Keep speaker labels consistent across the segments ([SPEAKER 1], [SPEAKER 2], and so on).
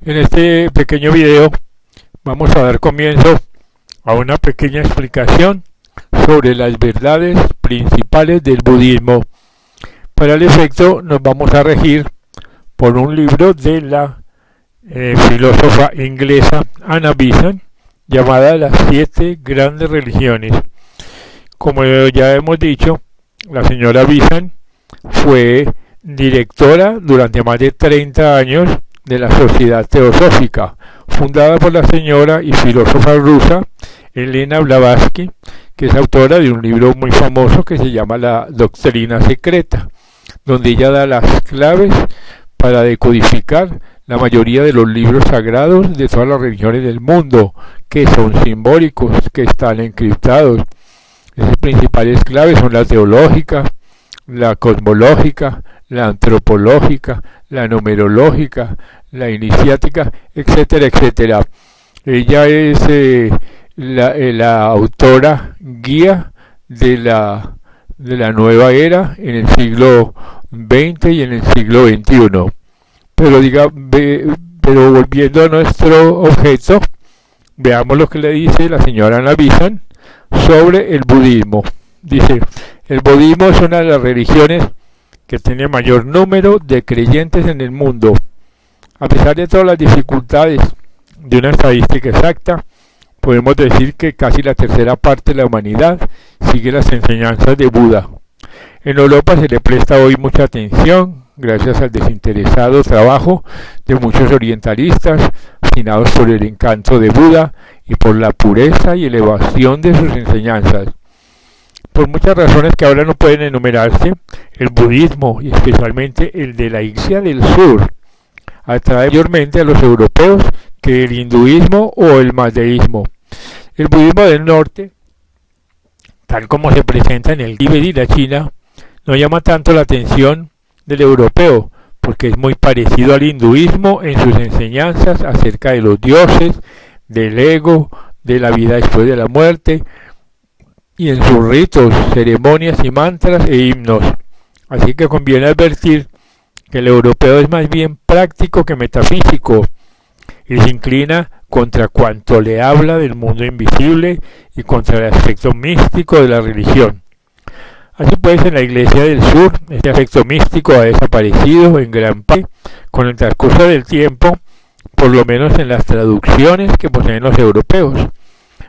[SPEAKER 1] En este pequeño video vamos a dar comienzo a una pequeña explicación sobre las verdades principales del budismo. Para el efecto nos vamos a regir por un libro de la filósofa inglesa Anna Besant llamada Las 7 grandes religiones. Como ya hemos dicho, la señora Besant fue directora durante más de 30 años de la Sociedad Teosófica, fundada por la señora y filósofa rusa Elena Blavatsky, que es autora de un libro muy famoso que se llama La Doctrina Secreta, donde ella da las claves para decodificar la mayoría de los libros sagrados de todas las religiones del mundo, que son simbólicos, que están encriptados. Esas principales claves son la teológica, la cosmológica, la antropológica, la numerológica, la iniciática, etcétera, etcétera. Ella es la autora guía de la nueva era en el siglo XX y en el siglo XXI. Pero volviendo a nuestro objeto, veamos lo que le dice la señora Anna Besant sobre el budismo. Dice: el budismo es una de las religiones que tiene mayor número de creyentes en el mundo. A pesar de todas las dificultades de una estadística exacta, podemos decir que casi la tercera parte de la humanidad sigue las enseñanzas de Buda. En Europa se le presta hoy mucha atención gracias al desinteresado trabajo de muchos orientalistas fascinados por el encanto de Buda y por la pureza y elevación de sus enseñanzas. Por muchas razones que ahora no pueden enumerarse, el budismo, y especialmente el de la Asia del Sur, atrae mayormente a los europeos que el hinduismo o el mazdeísmo. El budismo del norte, tal como se presenta en el Tíbet y la China, no llama tanto la atención del europeo, porque es muy parecido al hinduismo en sus enseñanzas acerca de los dioses, del ego, de la vida después de la muerte, y en sus ritos, ceremonias y mantras e himnos. Así que conviene advertir que el europeo es más bien práctico que metafísico y se inclina contra cuanto le habla del mundo invisible y contra el aspecto místico de la religión. Así pues, en la Iglesia del Sur, este aspecto místico ha desaparecido en gran parte con el transcurso del tiempo, por lo menos en las traducciones que poseen los europeos.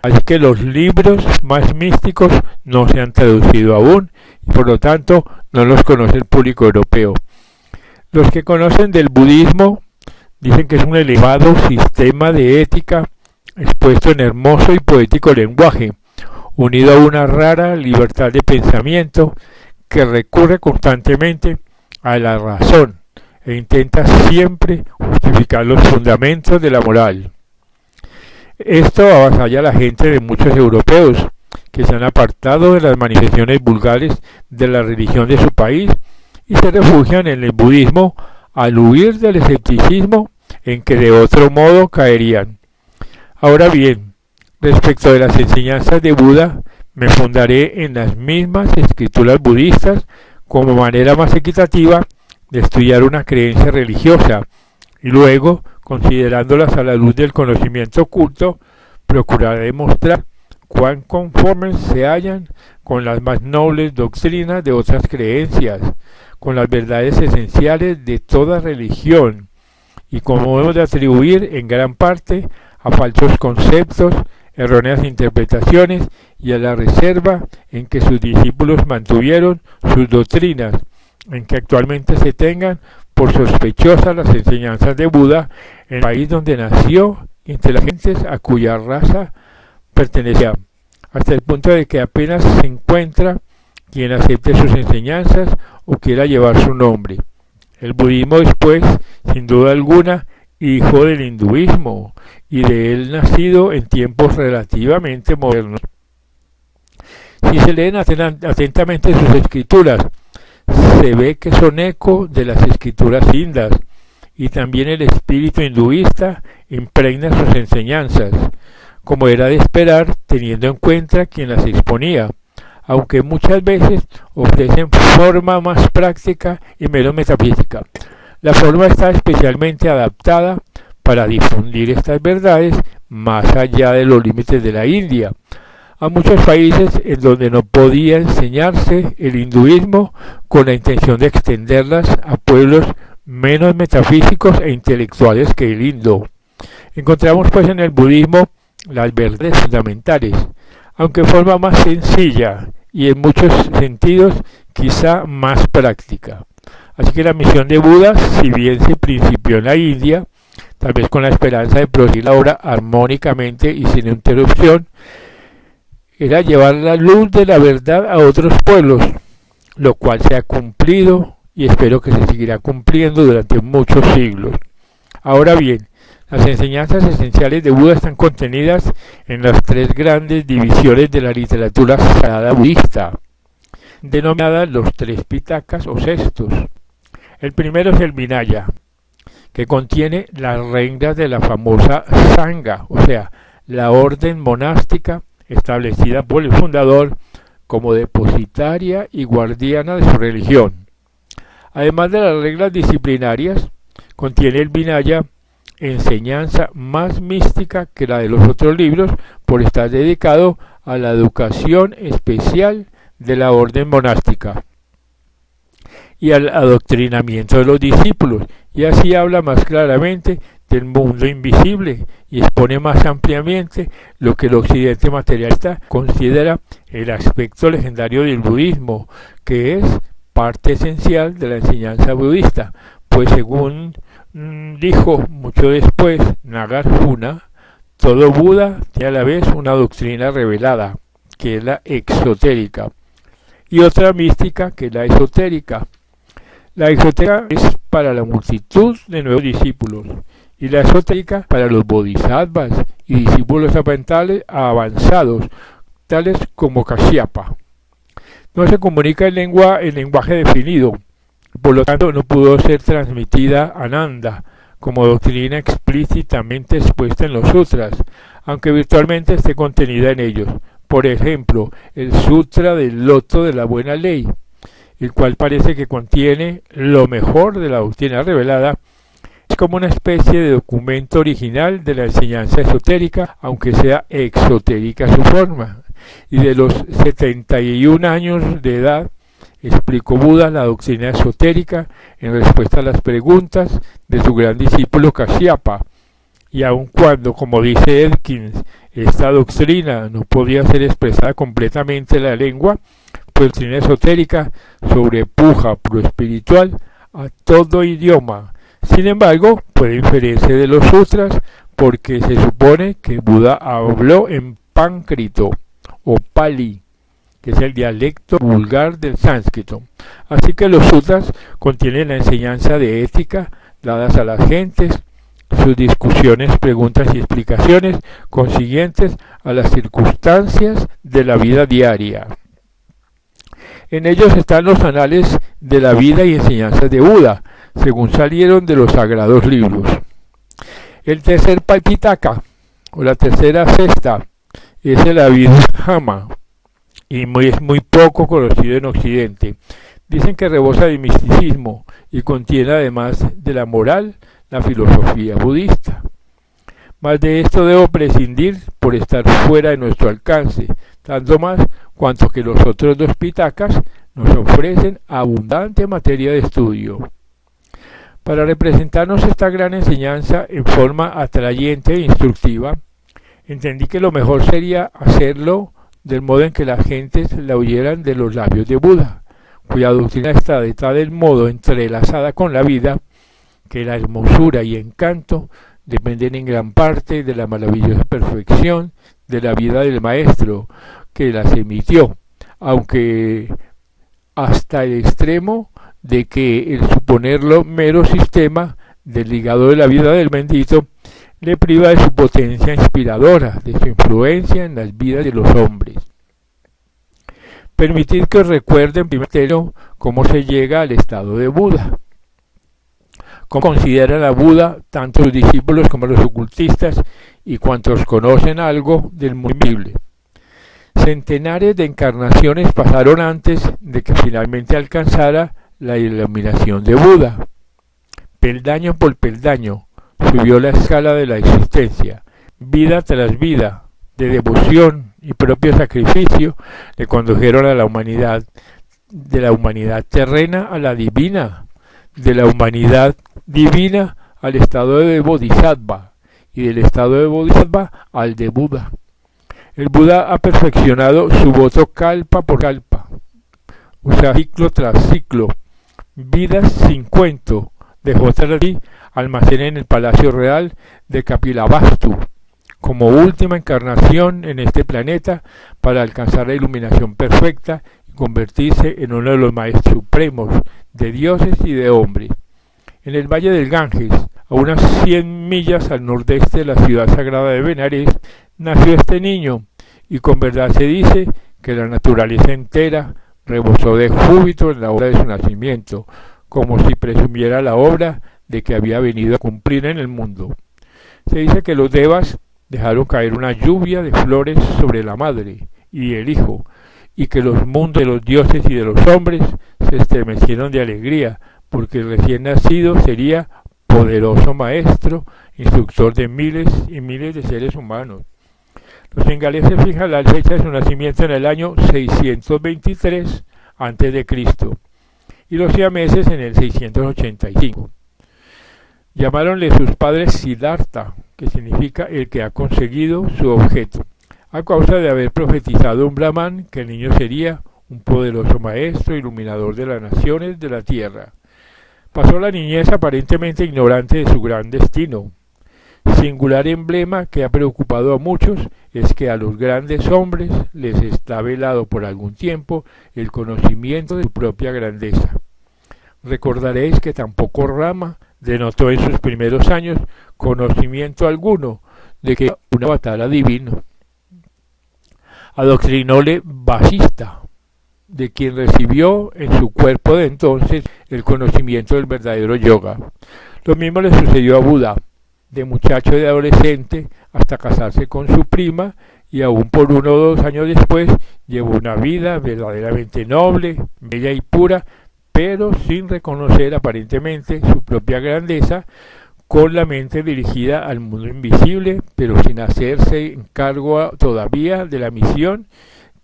[SPEAKER 1] Así que los libros más místicos no se han traducido aún y por lo tanto no los conoce el público europeo. Los que conocen del budismo dicen que es un elevado sistema de ética expuesto en hermoso y poético lenguaje, unido a una rara libertad de pensamiento que recurre constantemente a la razón e intenta siempre justificar los fundamentos de la moral. Esto avasalla a la gente de muchos europeos que se han apartado de las manifestaciones vulgares de la religión de su país y se refugian en el budismo al huir del escepticismo en que de otro modo caerían. Ahora bien, respecto de las enseñanzas de Buda, me fundaré en las mismas escrituras budistas como manera más equitativa de estudiar una creencia religiosa y luego, considerándolas a la luz del conocimiento oculto, procuraré demostrar cuán conformes se hallan con las más nobles doctrinas de otras creencias, con las verdades esenciales de toda religión, y cómo hemos de atribuir en gran parte a falsos conceptos, erróneas interpretaciones y a la reserva en que sus discípulos mantuvieron sus doctrinas, en que actualmente se tengan por sospechosas las enseñanzas de Buda en el país donde nació, entre las gentes a cuya raza pertenecía, hasta el punto de que apenas se encuentra quien acepte sus enseñanzas o quiera llevar su nombre. El budismo es, pues, sin duda alguna, hijo del hinduismo y de él nacido en tiempos relativamente modernos. Si se leen atentamente sus escrituras, se ve que son eco de las escrituras indas, y también el espíritu hinduista impregna sus enseñanzas, como era de esperar teniendo en cuenta quien las exponía, aunque muchas veces ofrecen forma más práctica y menos metafísica. La forma está especialmente adaptada para difundir estas verdades más allá de los límites de la India, a muchos países en donde no podía enseñarse el hinduismo con la intención de extenderlas a pueblos menos metafísicos e intelectuales que el hindú. Encontramos pues en el budismo las verdades fundamentales, aunque de forma más sencilla y en muchos sentidos quizá más práctica. Así que la misión de Buda, si bien se principió en la India, tal vez con la esperanza de producir la obra armónicamente y sin interrupción, era llevar la luz de la verdad a otros pueblos, lo cual se ha cumplido y espero que se seguirá cumpliendo durante muchos siglos. Ahora bien, las enseñanzas esenciales de Buda están contenidas en las tres grandes divisiones de la literatura sagrada budista, denominadas los tres pitakas o cestos. El primero es el Vinaya, que contiene las reglas de la famosa Sangha, o sea, la orden monástica establecida por el fundador como depositaria y guardiana de su religión. Además de las reglas disciplinarias, contiene el Vinaya enseñanza más mística que la de los otros libros por estar dedicado a la educación especial de la orden monástica y al adoctrinamiento de los discípulos, y así habla más claramente del mundo invisible y expone más ampliamente lo que el occidente materialista considera el aspecto legendario del budismo, que es parte esencial de la enseñanza budista, pues según dijo mucho después Nagarjuna, todo Buda tiene a la vez una doctrina revelada, que es la exotérica, y otra mística, que es la esotérica. La exotérica es para la multitud de nuevos discípulos, y la esotérica para los bodhisattvas y discípulos avanzados, tales como Kashyapa. No se comunica en lenguaje definido, por lo tanto no pudo ser transmitida a Nanda como doctrina explícitamente expuesta en los sutras, aunque virtualmente esté contenida en ellos. Por ejemplo, el Sutra del Loto de la Buena Ley, el cual parece que contiene lo mejor de la doctrina revelada, es como una especie de documento original de la enseñanza esotérica, aunque sea exotérica su forma. Y de los 71 años de edad, explicó Buda la doctrina esotérica en respuesta a las preguntas de su gran discípulo Kashyapa, y aun cuando, como dice Elkins, esta doctrina no podía ser expresada completamente en la lengua, pues la doctrina esotérica sobrepuja por lo espiritual a todo idioma. Sin embargo, puede inferirse de los sutras porque se supone que Buda habló en Páncrito o Pali, que es el dialecto vulgar del sánscrito. Así que los sutras contienen la enseñanza de ética dadas a las gentes, sus discusiones, preguntas y explicaciones consiguientes a las circunstancias de la vida diaria. En ellos están los anales de la vida y enseñanzas de Buda, según salieron de los sagrados libros. El tercer Pitaka, o la tercera cesta, es el Abhidhamma, y es muy poco conocido en Occidente. Dicen que rebosa de misticismo y contiene, además de la moral, la filosofía budista. Más de esto debo prescindir por estar fuera de nuestro alcance, tanto más cuanto que los otros dos pitakas nos ofrecen abundante materia de estudio. Para representarnos esta gran enseñanza en forma atrayente e instructiva, entendí que lo mejor sería hacerlo del modo en que las gentes la oyeran de los labios de Buda, cuya doctrina está de tal modo entrelazada con la vida, que la hermosura y encanto dependen en gran parte de la maravillosa perfección de la vida del maestro que las emitió, aunque hasta el extremo de que el suponerlo mero sistema desligado de la vida del bendito le priva de su potencia inspiradora, de su influencia en las vidas de los hombres. Permitid que os recuerde en primer término cómo se llega al estado de Buda. Cómo consideran a Buda tanto los discípulos como los ocultistas y cuantos conocen algo del mundo invisible. Centenares de encarnaciones pasaron antes de que finalmente alcanzara la iluminación de Buda. Peldaño por peldaño, subió la escala de la existencia. Vida tras vida, de devoción y propio sacrificio, le condujeron a la humanidad, de la humanidad terrena a la divina, de la humanidad divina al estado de Bodhisattva, y del estado de Bodhisattva al de Buda. El Buda ha perfeccionado su voto kalpa por kalpa, o sea, ciclo tras ciclo, vidas sin cuento, dejó tras sí almacén en el Palacio Real de Kapilavastu, como última encarnación en este planeta para alcanzar la iluminación perfecta y convertirse en uno de los maestros supremos de dioses y de hombres. En el Valle del Ganges, a unas 100 millas al nordeste de la ciudad sagrada de Benares, nació este niño, y con verdad se dice que la naturaleza entera rebosó de júbilo en la hora de su nacimiento, como si presumiera la obra de que había venido a cumplir en el mundo. Se dice que los devas dejaron caer una lluvia de flores sobre la madre y el hijo, y que los mundos de los dioses y de los hombres se estremecieron de alegría, porque el recién nacido sería poderoso maestro, instructor de miles y miles de seres humanos. Los singaleses fijan la fecha de su nacimiento en el año 623 a.C. y los siameses en el 685. Llamaronle sus padres Siddhartha, que significa el que ha conseguido su objeto, a causa de haber profetizado un brahman que el niño sería un poderoso maestro iluminador de las naciones de la tierra. Pasó la niñez aparentemente ignorante de su gran destino. Singular emblema que ha preocupado a muchos es que a los grandes hombres les está velado por algún tiempo el conocimiento de su propia grandeza. Recordaréis que tampoco Rama denotó en sus primeros años conocimiento alguno de que era un avatar divino. Adoctrinóle Vasista, de quien recibió en su cuerpo de entonces el conocimiento del verdadero yoga. Lo mismo le sucedió a Buda, de muchacho y de adolescente hasta casarse con su prima, y aún por 1 o 2 años después llevó una vida verdaderamente noble, bella y pura, pero sin reconocer aparentemente su propia grandeza, con la mente dirigida al mundo invisible, pero sin hacerse cargo todavía de la misión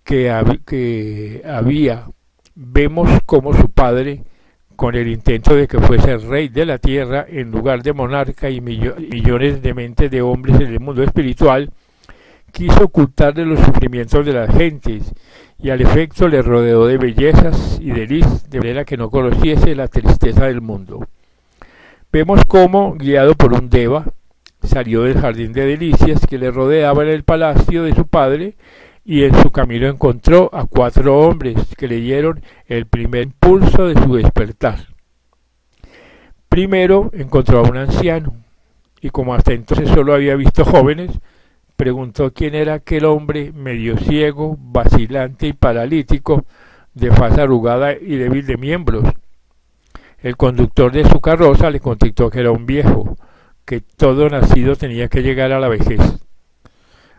[SPEAKER 1] que había. Vemos como su padre, con el intento de que fuese rey de la tierra en lugar de monarca y millones de mentes de hombres en el mundo espiritual, quiso ocultarle los sufrimientos de las gentes, y al efecto le rodeó de bellezas y delicias, de manera que no conociese la tristeza del mundo. Vemos cómo, guiado por un deva, salió del jardín de delicias que le rodeaba en el palacio de su padre, y en su camino encontró a 4 hombres que le dieron el primer impulso de su despertar. Primero encontró a un anciano, y como hasta entonces solo había visto jóvenes, preguntó quién era aquel hombre medio ciego, vacilante y paralítico, de faz arrugada y débil de miembros. El conductor de su carroza le contestó que era un viejo, que todo nacido tenía que llegar a la vejez.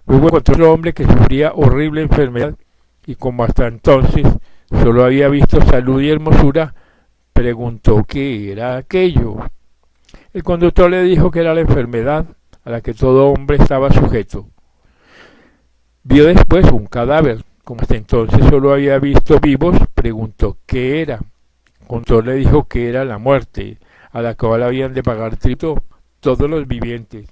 [SPEAKER 1] Luego encontró otro hombre que sufría horrible enfermedad, y como hasta entonces solo había visto salud y hermosura, preguntó qué era aquello. El conductor le dijo que era la enfermedad a la que todo hombre estaba sujeto. Vio después un cadáver, como hasta entonces solo había visto vivos, preguntó qué era. El conductor le dijo que era la muerte, a la cual habían de pagar tributo todos los vivientes.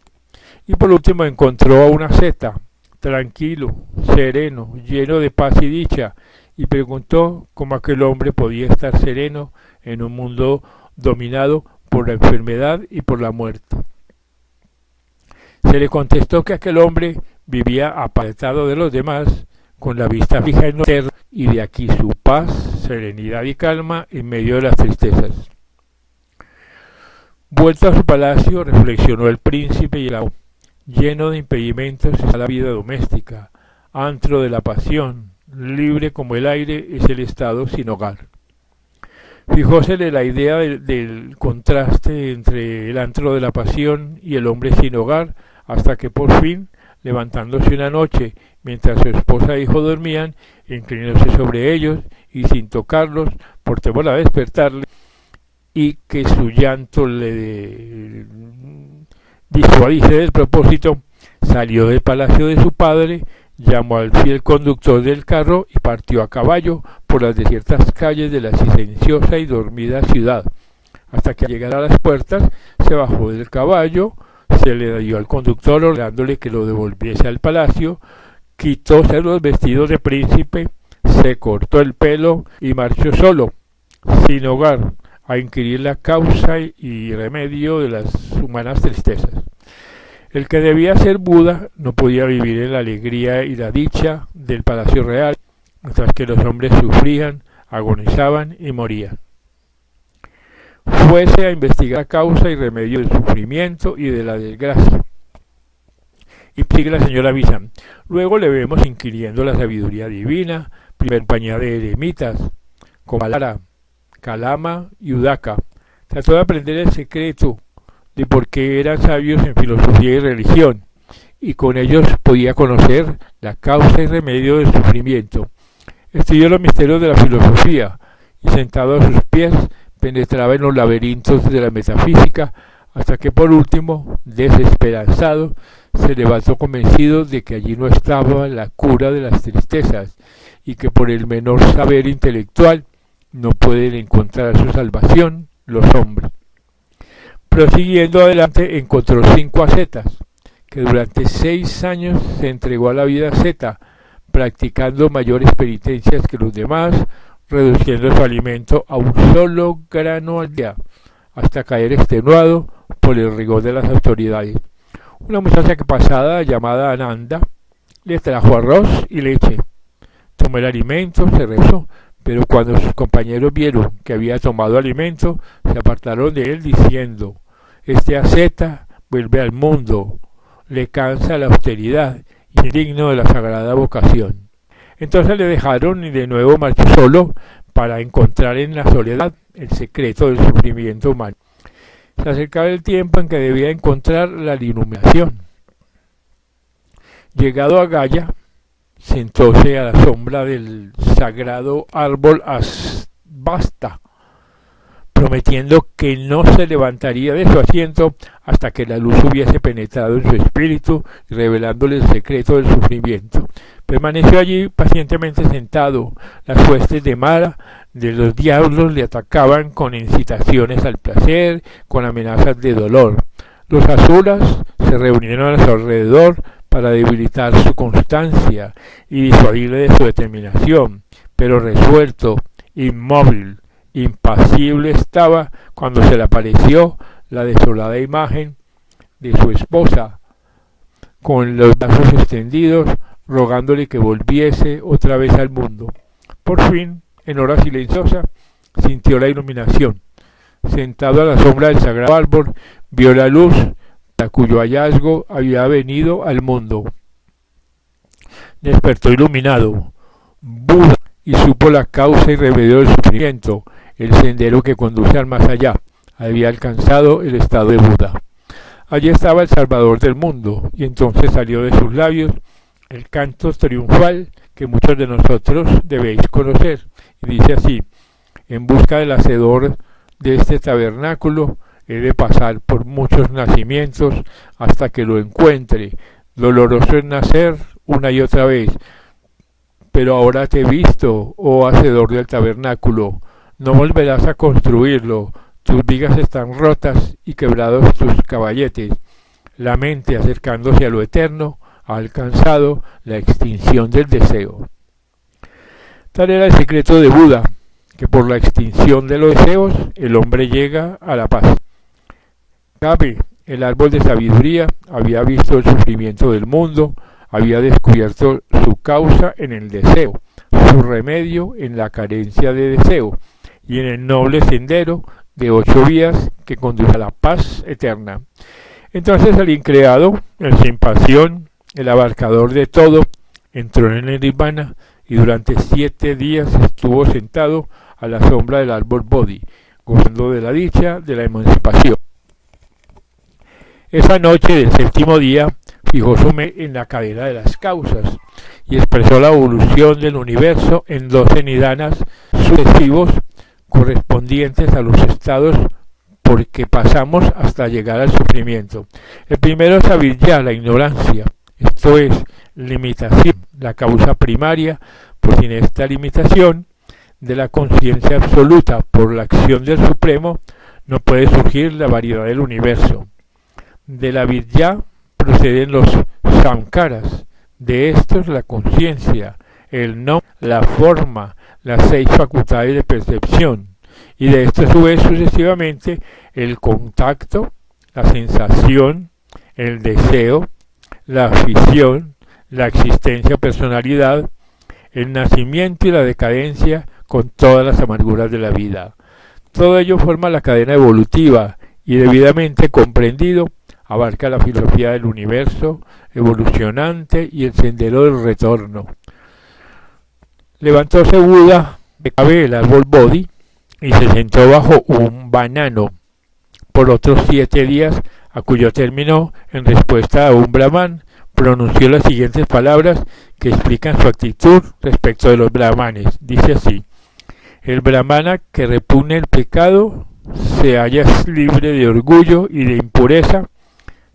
[SPEAKER 1] Y por último encontró a una asceta, tranquilo, sereno, lleno de paz y dicha, y preguntó cómo aquel hombre podía estar sereno en un mundo dominado por la enfermedad y por la muerte. Se le contestó que aquel hombre vivía apartado de los demás, con la vista fija en lo eterno, y de aquí su paz, serenidad y calma en medio de las tristezas. Vuelto a su palacio, reflexionó el príncipe y el amo. Lleno de impedimentos está la vida doméstica, antro de la pasión, libre como el aire es el estado sin hogar. Fijósele la idea del contraste entre el antro de la pasión y el hombre sin hogar, hasta que por fin, levantándose una noche, mientras su esposa e hijo dormían, inclinóse sobre ellos y sin tocarlos, por temor a despertarle, y que su llanto disuadirse del propósito, salió del palacio de su padre, llamó al fiel conductor del carro y partió a caballo por las desiertas calles de la silenciosa y dormida ciudad. Hasta que al llegar a las puertas, se bajó del caballo, se le dio al conductor ordenándole que lo devolviese al palacio, quitóse los vestidos de príncipe, se cortó el pelo y marchó solo, sin hogar, a inquirir la causa y remedio de las humanas tristezas. El que debía ser Buda no podía vivir en la alegría y la dicha del palacio real, mientras que los hombres sufrían, agonizaban y morían. Fuese a investigar la causa y remedio del sufrimiento y de la desgracia. Y sigue la señora Bisan. Luego le vemos inquiriendo la sabiduría divina, primera compañía de eremitas, como Alara, Kalama y Udaka. Trató de aprender el secreto de por qué eran sabios en filosofía y religión, y con ellos podía conocer la causa y remedio del sufrimiento. Estudió los misterios de la filosofía, y sentado a sus pies, penetraba en los laberintos de la metafísica, hasta que por último, desesperanzado, se levantó convencido de que allí no estaba la cura de las tristezas, y que por el menor saber intelectual no pueden encontrar su salvación los hombres. Prosiguiendo adelante, encontró 5 ascetas, que durante 6 años se entregó a la vida asceta, practicando mayores penitencias que los demás, reduciendo su alimento a un solo grano al día, hasta caer extenuado por el rigor de las autoridades. Una muchacha que pasada, llamada Ananda, le trajo arroz y leche. Tomó el alimento, se rezó, pero cuando sus compañeros vieron que había tomado alimento, se apartaron de él diciendo: este asceta vuelve al mundo, le cansa la austeridad y es digno de la sagrada vocación. Entonces le dejaron y de nuevo marchó solo para encontrar en la soledad el secreto del sufrimiento humano. Se acercaba el tiempo en que debía encontrar la iluminación. Llegado a Gaya, sentóse a la sombra del sagrado árbol Asbasta, prometiendo que no se levantaría de su asiento hasta que la luz hubiese penetrado en su espíritu, revelándole el secreto del sufrimiento. Permaneció allí pacientemente sentado. Las huestes de Mara, de los diablos, le atacaban con incitaciones al placer, con amenazas de dolor. Los asuras se reunieron a su alrededor para debilitar su constancia y disuadirle de su determinación, pero resuelto, inmóvil, impasible estaba cuando se le apareció la desolada imagen de su esposa, con los brazos extendidos, rogándole que volviese otra vez al mundo. Por fin, en hora silenciosa, sintió la iluminación. Sentado a la sombra del sagrado árbol, vio la luz a cuyo hallazgo había venido al mundo. Despertó iluminado, Buda, y supo la causa y remedio del sufrimiento, el sendero que conduce al más allá. Había alcanzado el estado de Buda. Allí estaba el Salvador del mundo, y entonces salió de sus labios el canto triunfal que muchos de nosotros debéis conocer, y dice así: en busca del hacedor de este tabernáculo, he de pasar por muchos nacimientos hasta que lo encuentre. Doloroso es nacer una y otra vez, pero ahora te he visto, oh hacedor del tabernáculo. No volverás a construirlo, tus vigas están rotas y quebrados tus caballetes. La mente, acercándose a lo eterno, ha alcanzado la extinción del deseo. Tal era el secreto de Buda, que por la extinción de los deseos el hombre llega a la paz. Cabe, el árbol de sabiduría, había visto el sufrimiento del mundo, había descubierto su causa en el deseo, su remedio en la carencia de deseo, y en el noble sendero de 8 vías que conduce a la paz eterna. Entonces el increado, el sin pasión, el abarcador de todo, entró en el nirvana y durante 7 días estuvo sentado a la sombra del árbol Bodhi, gozando de la dicha de la emancipación. Esa noche del 7º día fijó su mente en la cadena de las causas y expresó la evolución del universo en 12 nidanas sucesivos correspondientes a los estados porque pasamos hasta llegar al sufrimiento. El primero es avidyā, la ignorancia, esto es limitación, la causa primaria, pues sin esta limitación de la conciencia absoluta por la acción del Supremo, no puede surgir la variedad del universo. De la avidyā proceden los samskaras, de estos la conciencia, el no, la forma, las 6 facultades de percepción, y de esto a su vez sucesivamente el contacto, la sensación, el deseo, la afición, la existencia o personalidad, el nacimiento y la decadencia con todas las amarguras de la vida. Todo ello forma la cadena evolutiva y debidamente comprendido abarca la filosofía del universo evolucionante y el sendero del retorno. Levantóse Buda de cabe el árbol Bodhi y se sentó bajo un banano por otros 7 días, a cuyo término, en respuesta a un brahman, pronunció las siguientes palabras que explican su actitud respecto de los brahmanes. Dice así: el brahmana que repugne el pecado se halla libre de orgullo y de impureza,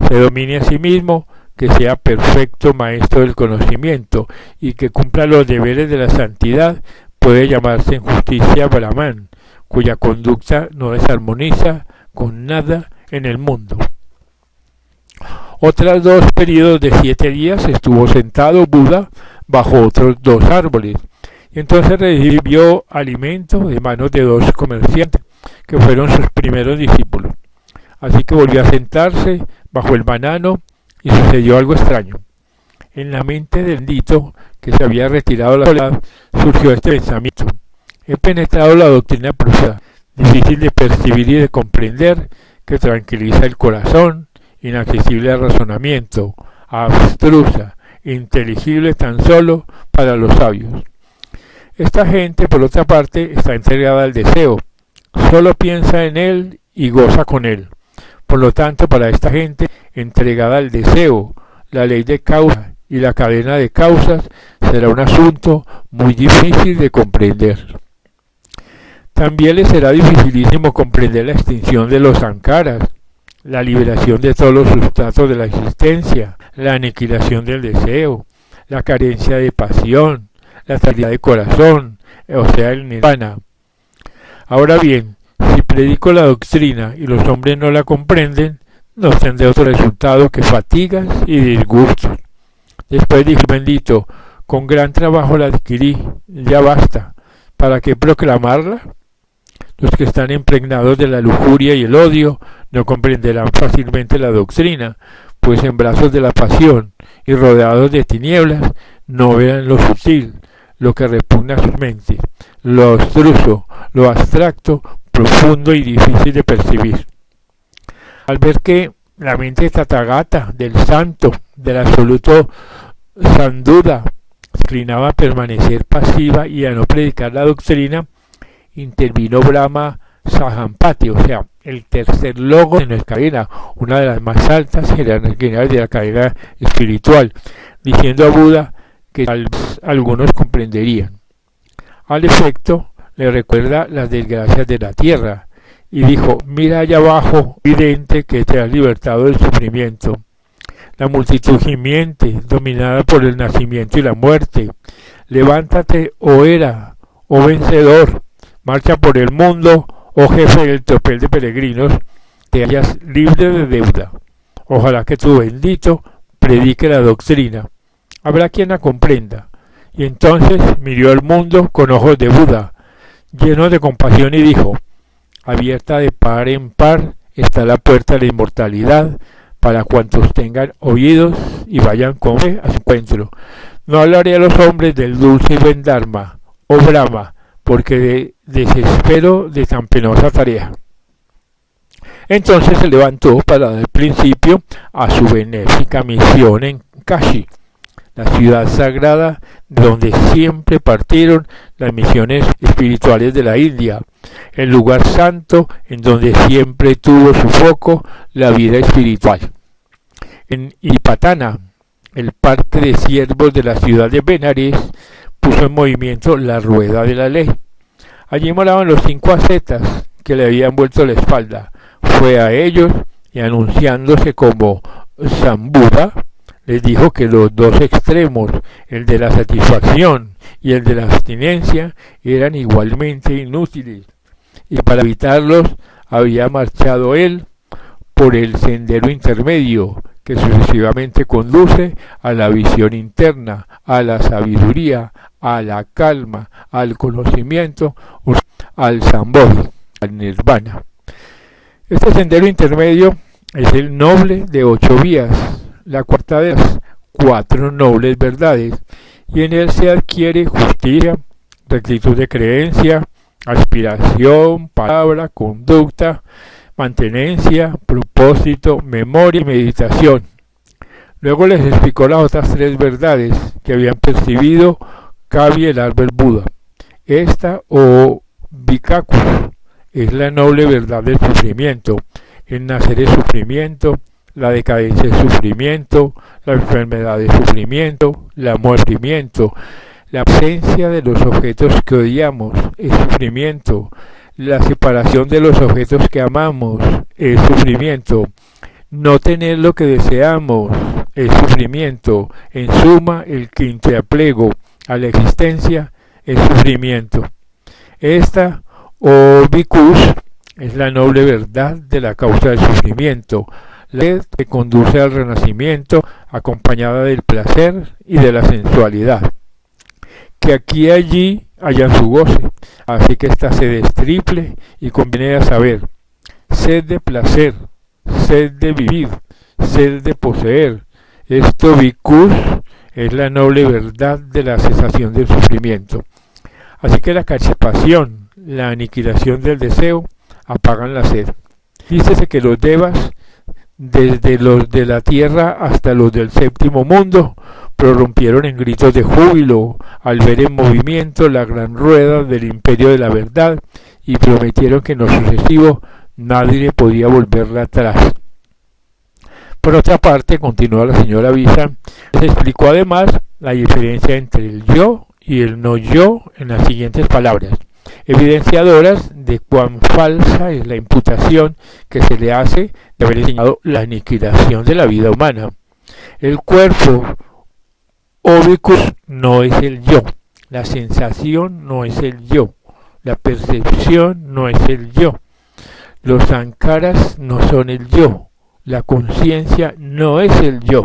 [SPEAKER 1] se domine a sí mismo, que sea perfecto maestro del conocimiento y que cumpla los deberes de la santidad, puede llamarse en justicia brahman, cuya conducta no desarmoniza con nada en el mundo. Otros 2 periodos de 7 días estuvo sentado Buda bajo otros 2 árboles, y entonces recibió alimento de manos de 2 comerciantes, que fueron sus primeros discípulos. Así que volvió a sentarse bajo el banano y sucedió algo extraño. En la mente del bendito, que se había retirado a la soledad, surgió este pensamiento: he penetrado la doctrina profunda, difícil de percibir y de comprender, que tranquiliza el corazón, inaccesible al razonamiento, abstrusa, inteligible tan solo para los sabios. Esta gente, por otra parte, está entregada al deseo, solo piensa en él y goza con él. Por lo tanto, para esta gente entregada al deseo, la ley de causa y la cadena de causas será un asunto muy difícil de comprender. También les será dificilísimo comprender la extinción de los sankaras, la liberación de todos los sustratos de la existencia, la aniquilación del deseo, la carencia de pasión, la estabilidad de corazón, o sea, el nirvana. Ahora bien, si predico la doctrina y los hombres no la comprenden, no tendré otro resultado que fatigas y disgustos. Después dijo el bendito: con gran trabajo la adquirí, ya basta. ¿Para qué proclamarla? Los que están impregnados de la lujuria y el odio no comprenderán fácilmente la doctrina, pues en brazos de la pasión y rodeados de tinieblas no verán lo sutil, lo que repugna a sus mentes, lo abstruso, lo abstracto, profundo y difícil de percibir. Al ver que la mente tathagata del santo, del absoluto Sanduda, se inclinaba a permanecer pasiva y a no predicar la doctrina, intervino Brahma Sahampati, o sea, el tercer logo de nuestra cadena, una de las más altas jerarquías de la cadena espiritual, diciendo a Buda que tal vez algunos comprenderían. Al efecto, le recuerda las desgracias de la tierra, y dijo: mira allá abajo, vidente, que te has libertado del sufrimiento. La multitud gimiente, dominada por el nacimiento y la muerte. Levántate, oh Hera, oh vencedor, marcha por el mundo, oh jefe del tropel de peregrinos, te hallas libre de deuda. Ojalá que tu bendito predique la doctrina. Habrá quien la comprenda. Y entonces miró al mundo con ojos de Buda, lleno de compasión, y dijo: abierta de par en par está la puerta de la inmortalidad para cuantos tengan oídos y vayan con fe a su encuentro. No hablaré a los hombres del dulce y buen Dharma, oh Brahma, porque desespero de tan penosa tarea. Entonces se levantó para dar principio a su benéfica misión en Kashi, la ciudad sagrada de donde siempre partieron las misiones espirituales de la India, el lugar santo en donde siempre tuvo su foco la vida espiritual. En Ipatana, el parque de siervos de la ciudad de Benares, puso en movimiento la rueda de la ley. Allí moraban los 5 ascetas que le habían vuelto la espalda, fue a ellos y anunciándose como Sambuda, les dijo que los dos extremos, el de la satisfacción y el de la abstinencia, eran igualmente inútiles, y para evitarlos había marchado él por el sendero intermedio, que sucesivamente conduce a la visión interna, a la sabiduría, a la calma, al conocimiento, al Sambodhi, al Nirvana. Este sendero intermedio es el noble de 8 vías, la cuarta de las 4 nobles verdades, y en él se adquiere justicia, rectitud de creencia, aspiración, palabra, conducta, mantenencia, propósito, memoria y meditación. Luego les explicó las otras 3 verdades que habían percibido Kavi el árbol Buda. Esta, o Vikakus, es la noble verdad del sufrimiento. El nacer es sufrimiento, la decadencia es sufrimiento, la enfermedad es sufrimiento, la muerte es sufrimiento, la ausencia de los objetos que odiamos es sufrimiento, la separación de los objetos que amamos es sufrimiento, no tener lo que deseamos es sufrimiento. En suma, el quinto apego a la existencia es sufrimiento. Esta, o Bhikkhu, es la noble verdad de la causa del sufrimiento, la que conduce al renacimiento acompañada del placer y de la sensualidad. Que aquí y allí haya su goce, así que esta sed es triple y conviene a saber: sed de placer, sed de vivir, sed de poseer. Esto, Bhikkhu, es la noble verdad de la cesación del sufrimiento. Así que la crispación, la aniquilación del deseo, apagan la sed. Dícese que los devas, desde los de la tierra hasta los del séptimo mundo, prorrumpieron en gritos de júbilo al ver en movimiento la gran rueda del imperio de la verdad y prometieron que en lo sucesivo nadie podía volverla atrás. Por otra parte, continuó la señora Visa, se explicó además la diferencia entre el yo y el no yo en las siguientes palabras, evidenciadoras de cuán falsa es la imputación que se le hace de haber enseñado la aniquilación de la vida humana. El cuerpo, o Bhikkhu, no es el yo, la sensación no es el yo, la percepción no es el yo, los sankaras no son el yo, la conciencia no es el yo.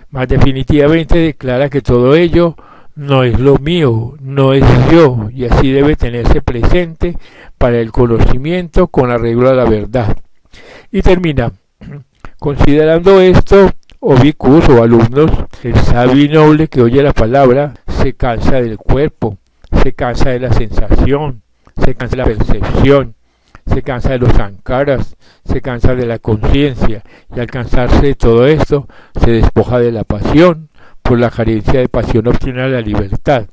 [SPEAKER 1] Más definitivamente declara que todo ello no es lo mío, no es yo, y así debe tenerse presente para el conocimiento con arreglo a la verdad. Y termina: considerando esto, o bhikkhus o alumnos, el sabio y noble que oye la palabra se cansa del cuerpo, se cansa de la sensación, se cansa de la percepción, se cansa de los sankaras, se cansa de la conciencia, y al cansarse de todo esto, se despoja de la pasión. Por la carencia de pasión obtiene la libertad,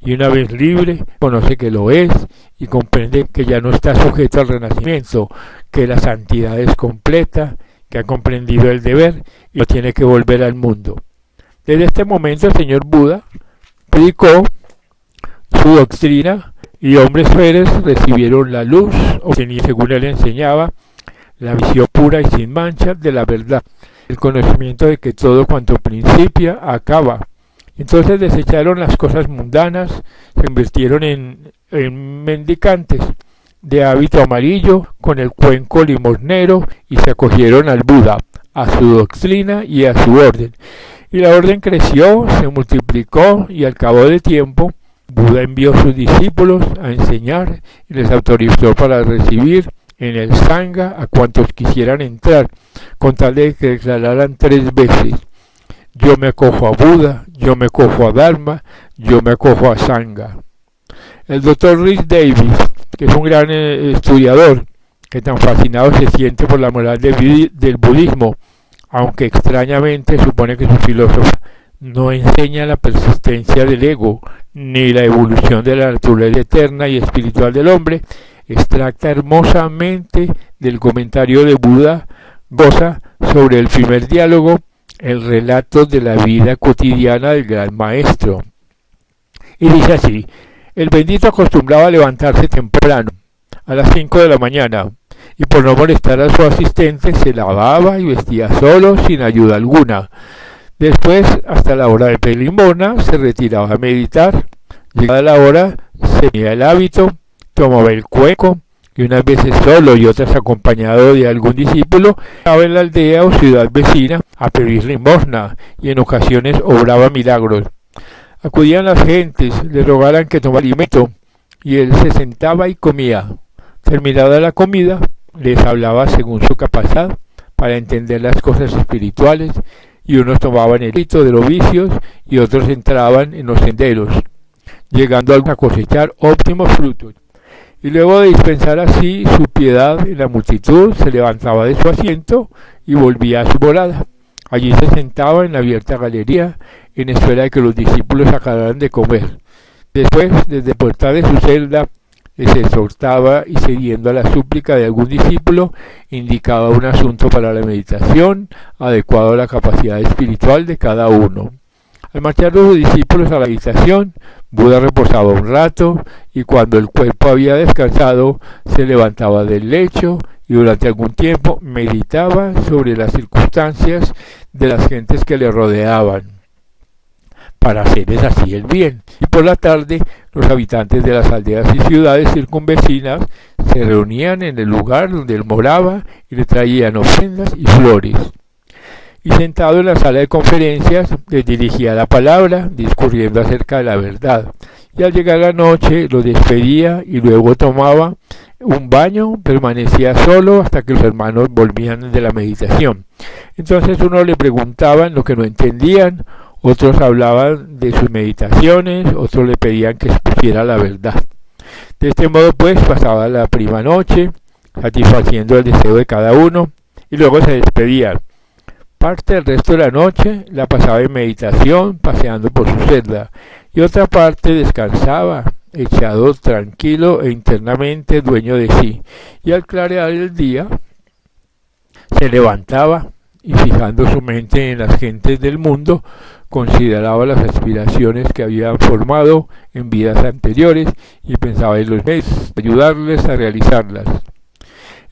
[SPEAKER 1] y una vez libre, conoce que lo es, y comprende que ya no está sujeto al renacimiento, que la santidad es completa, que ha comprendido el deber y no tiene que volver al mundo. Desde este momento el señor Buda predicó su doctrina y hombres fieles recibieron la luz, obteniendo, según él enseñaba, la visión pura y sin mancha de la verdad, el conocimiento de que todo cuanto principia acaba. Entonces desecharon las cosas mundanas, se convirtieron en mendicantes de hábito amarillo con el cuenco limosnero y se acogieron al Buda, a su doctrina y a su orden. Y la orden creció, se multiplicó y al cabo de tiempo Buda envió a sus discípulos a enseñar y les autorizó para recibir en el Sangha a cuantos quisieran entrar, con tal de que declararan 3 veces: yo me acojo a Buda, yo me acojo a Dharma, yo me acojo a Sangha. El Dr. Rhys Davis, que es un gran estudiador, que tan fascinado se siente por la moral del budismo, aunque extrañamente supone que su filósofo no enseña la persistencia del ego, ni la evolución de la naturaleza eterna y espiritual del hombre, extracta hermosamente del comentario de Buda Gosa sobre el primer diálogo el relato de la vida cotidiana del gran maestro. Y dice así: el bendito acostumbraba a levantarse temprano, a las 5 de la mañana, y por no molestar a su asistente se lavaba y vestía solo sin ayuda alguna. Después, hasta la hora de pedir limosna, se retiraba a meditar. Llegada la hora, se ponía el hábito, tomaba el cuenco, y unas veces solo y otras acompañado de algún discípulo, estaba en la aldea o ciudad vecina a pedir limosna, y en ocasiones obraba milagros. Acudían las gentes, le rogaran que tomara alimento, y él se sentaba y comía. Terminada la comida, les hablaba según su capacidad, para entender las cosas espirituales, y unos tomaban el rito de los vicios, y otros entraban en los senderos, llegando a cosechar óptimos frutos. Y luego de dispensar así su piedad en la multitud, se levantaba de su asiento y volvía a su morada. Allí se sentaba en la abierta galería, en espera de que los discípulos acabaran de comer. Después, desde la puerta de su celda, les exhortaba y, cediendo a la súplica de algún discípulo, indicaba un asunto para la meditación, adecuado a la capacidad espiritual de cada uno. Al marchar los discípulos a la habitación, Buda reposaba un rato, y cuando el cuerpo había descansado, se levantaba del lecho y durante algún tiempo meditaba sobre las circunstancias de las gentes que le rodeaban, para hacerles así el bien. Y por la tarde, los habitantes de las aldeas y ciudades circunvecinas se reunían en el lugar donde él moraba y le traían ofrendas y flores. Y sentado en la sala de conferencias, les dirigía la palabra, discurriendo acerca de la verdad. Y al llegar la noche, los despedía y luego tomaba un baño, permanecía solo hasta que los hermanos volvían de la meditación. Entonces unos le preguntaban lo que no entendían, otros hablaban de sus meditaciones, otros le pedían que expusiera la verdad. De este modo pues pasaba la prima noche, satisfaciendo el deseo de cada uno, y luego se despedían. Parte del resto de la noche la pasaba en meditación, paseando por su celda, y otra parte descansaba, echado tranquilo e internamente dueño de sí, y al clarear el día se levantaba y, fijando su mente en las gentes del mundo, consideraba las aspiraciones que habían formado en vidas anteriores y pensaba en los medios de ayudarles a realizarlas.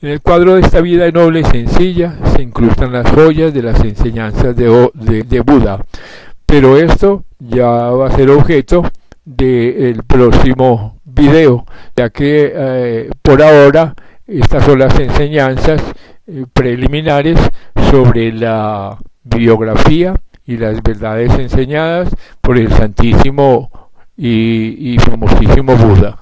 [SPEAKER 1] En el cuadro de esta vida noble y sencilla se incrustan las joyas de las enseñanzas de Buda, pero esto ya va a ser objeto del próximo video, ya que por ahora estas son las enseñanzas preliminares sobre la biografía y las verdades enseñadas por el Santísimo y famosísimo Buda.